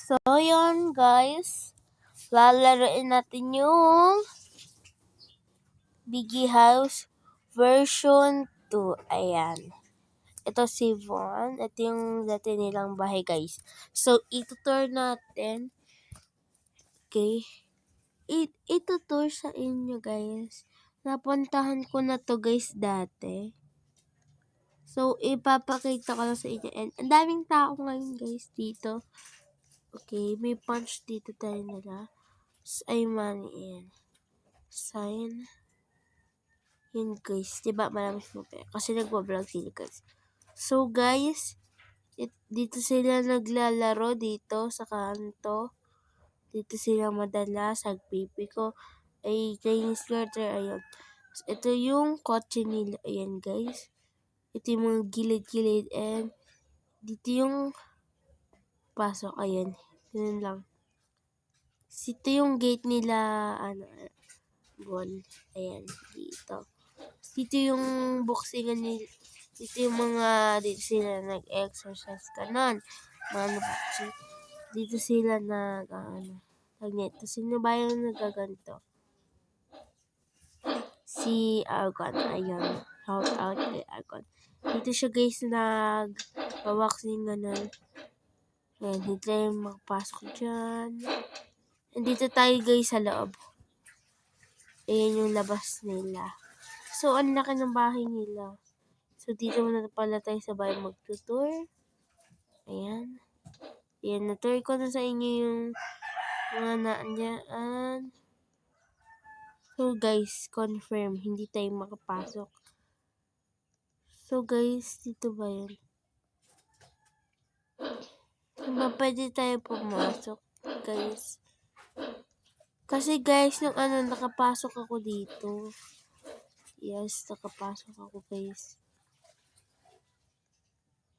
So, yun guys. Lalaroin natin yung Biggie House version 2. Ayan. Ito si Von. Ito yung dati nilang bahay guys. So, itutur natin. Okay. Itutur sa inyo guys. Napuntahan ko na to guys dati. So, ipapakita ko lang sa inyo. And ang daming tao ngayon guys dito. Okay, may punch dito tayo nila. Ay, money yan. Sign. Yun guys, diba marami silang pera? Kasi nagbablog sila guys. So guys, dito sila naglalaro dito sa kanto. Dito sila madalas, nagpipi ko. Ay, Chinese quarter, ayun. So, ito yung kotse nila, ayan guys. Ito yung mga gilid-gilid and dito yung pasok, ayan. Ganun lang. Ito yung gate nila, Bon. Ayan, dito. Dito yung boxingan nila. Dito yung mga, dito sila nag-exercise kanon. Mga nabachi. Dito sila nag-neto. Sino ba yung nagaganto? Si Argon. Ayun. Shout out kay Argon. Dito siya guys nag-boxing ganon. Ayan, dito tayo magpasok dyan. And dito tayo guys sa loob. Ayan yung labas nila. So, ang laki ng bahay nila. So, dito muna pala tayo sa bahay magtutour. Ayan. Ayan, na-tour ko na sa inyo yung mga naandyan. So, guys, confirm, hindi tayo makapasok. So, guys, dito ba yun? Diba pwede tayo pumasok, guys? Kasi, guys, nung nakapasok ako dito. Yes, nakapasok ako, guys.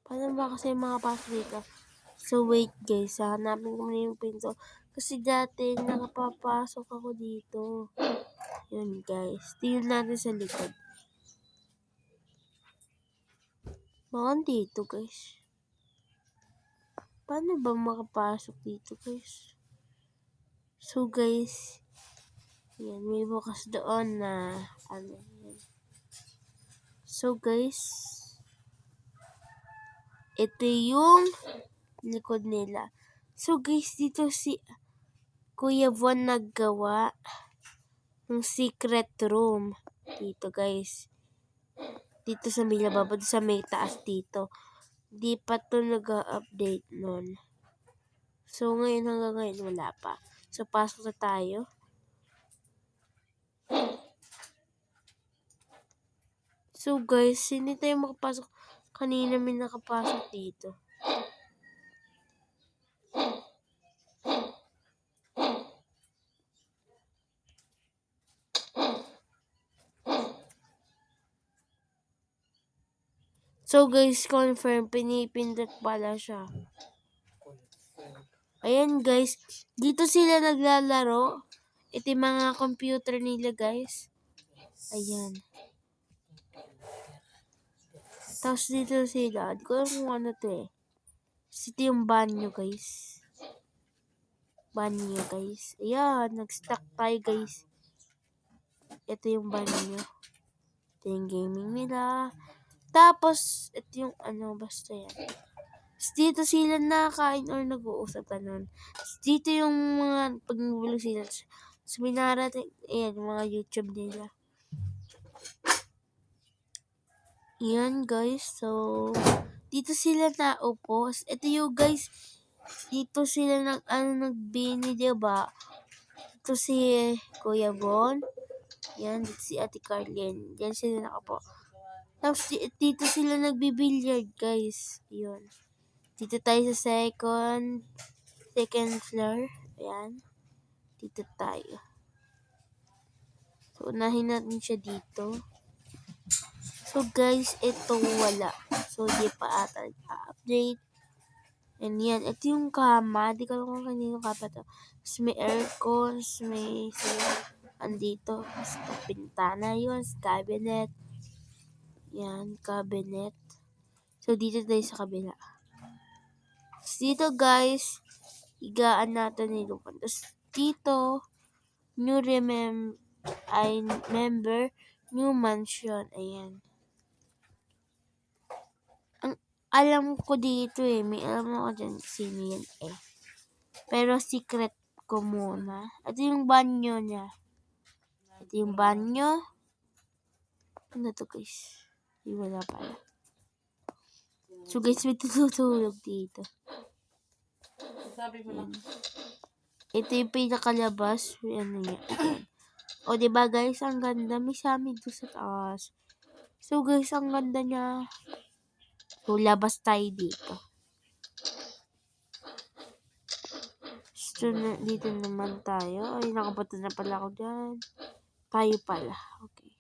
Paano ba kasi makapasok dito? So, wait guys, hanapin ko muna yung pinto. Kasi dati, nakapapasok ako dito. Yun guys. Tingnan natin sa likod. Baka dito guys. Paano ba makapasok dito guys? So guys, yan, may bukas doon na, yan. So guys, ito yung likod nila. So guys, dito si Kuya Von naggawa ng secret room. Dito guys. Dito sa may lababo, sa may taas dito. Di pa to nag-update nun. So ngayon hanggang ngayon wala pa. So pasok na tayo. So guys, hindi tayo makapasok. Kanina may nakapasok dito. So guys, confirm, pinipindot pala siya. Ayan guys, dito sila naglalaro. Ito yung mga computer nila guys. Ayan. Tapos dito sila, di ko alam kung ano to eh. Ito yung banyo guys. Banyo guys. Ayan, nag-stack tayo guys. Ito yung banyo. Ito yung gaming nila. Tapos, ito yung basta yan. Dito sila nakakain or nag-uusap nun. Dito yung mga pag-nabulong sila. So, minarating, ayan, mga YouTube nila. Yan guys, so, dito sila naupo. Ito yung guys, dito sila nagbini, diba? Ito si Kuya Bon. Yan, dito si Ate Carlin. Yan sila nakapo. Tapos dito sila nagbibilyard guys. Yun. Dito tayo sa second floor. Ayan. Dito tayo. So, unahin natin siya dito. So, guys, ito wala. So, di pa ata update. And yan. Ito yung kama. Di ko alam kung kanino kama to. Tapos may aircon. May andito. Basta pintana yun. Cabinet. Yan, cabinet. So, dito tayo sa kabila. Dito, guys, higaan natin ni Lupan. Tapos dito, new member, new mansion. Ayan. Ang alam ko dito may alam ako dyan sino yan Pero secret ko muna. Ito yung banyo niya. Ito yung banyo. Ano to guys? Wala pala. So guys, may tutulog dito. Ayan. Ito yung pinakalabas. Ano yan. O diba guys, ang ganda. May samin doon sa taas. So guys, ang ganda niya. So labas tayo dito. So, dito naman tayo. Ay, nakapunta na pala ako dyan. Tayo pala. Okay.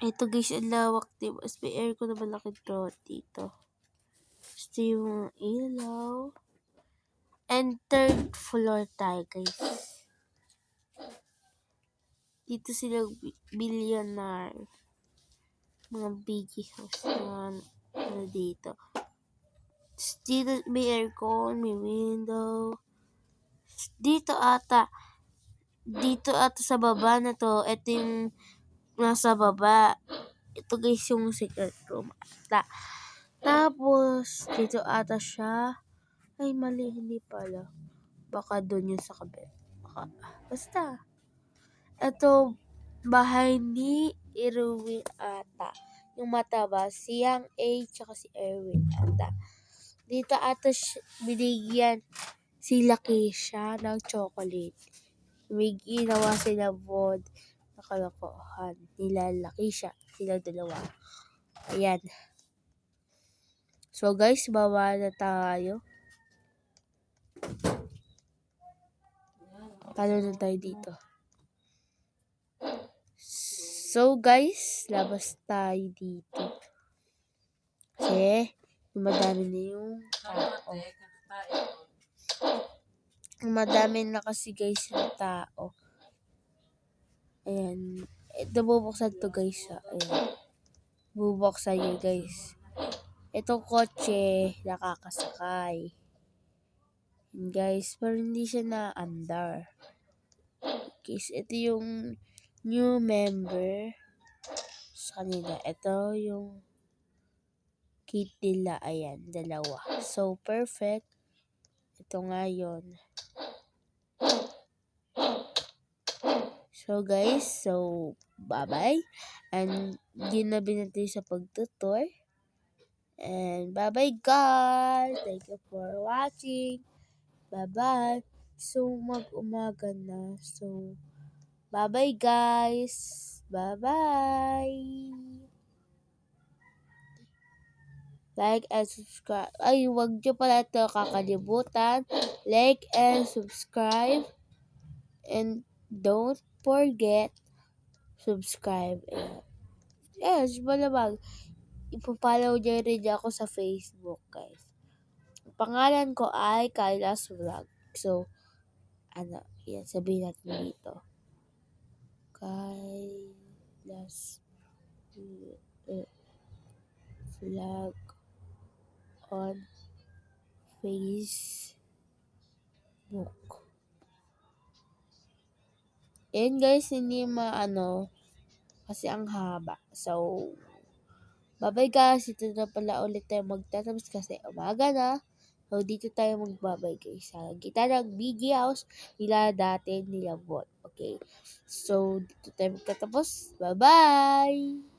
Ito guys, ang lawak. Diba? May aircon na malaki dito. Ito yung ilaw. And third floor tayo guys. Dito sila billionaire. Mga biggie house. Mga dito. Dito may aircon, may window. Dito ata sa baba na to. Ito yung nasa baba. Ito guys yung secret room ata. Tapos, dito ata siya. Ay, mali. Hindi pala. Baka doon yun sa kabit. Basta. Ito, bahay ni Erwin ata. Yung mataba. Si Yang A tsaka si Erwin ata. Dito ata binigyan sila Keisha ng chocolate. May ginawa sila bod na kalokohan. Nilalaki siya. Sila dalawa. Ayan. So guys, baba na tayo. Talo na tayo dito. So guys, labas tayo dito. Kasi, madami na yung tao. Madami na kasi guys yung tao. Ayan. Ito bubuksan to guys. Ayan. Bubuksan yun guys. Itong kotse, nakakasakay. And guys, pero hindi siya na-andar. Guys, ito yung new member sa kanila. Ito yung kit nila. Ayan, dalawa. So, perfect. Ito nga yun. So guys, bye-bye. And yun na binatay sa pagtutour. And bye-bye guys. Thank you for watching. Bye-bye. So mag-umaga na. So bye-bye guys. Bye-bye. Like and subscribe. Ay, wag nyo pala ito kakalimutan. Like and subscribe. And don't forget subscribe. Yes, malamang. Ipapollow niyo rin ako sa Facebook, guys. Pangalan ko ay Kailas Vlog. So, yan, sabihin natin dito. Kailas Vlog on Facebook. And guys, hindi kasi ang haba. So, bye-bye guys. Ito na pala ulit tayo magtatapos kasi umaga na. So, dito tayo magbabay guys. Sa gitna ng Biggie House nila dati nila bot. Okay. So, dito tayo magtatapos. Bye-bye!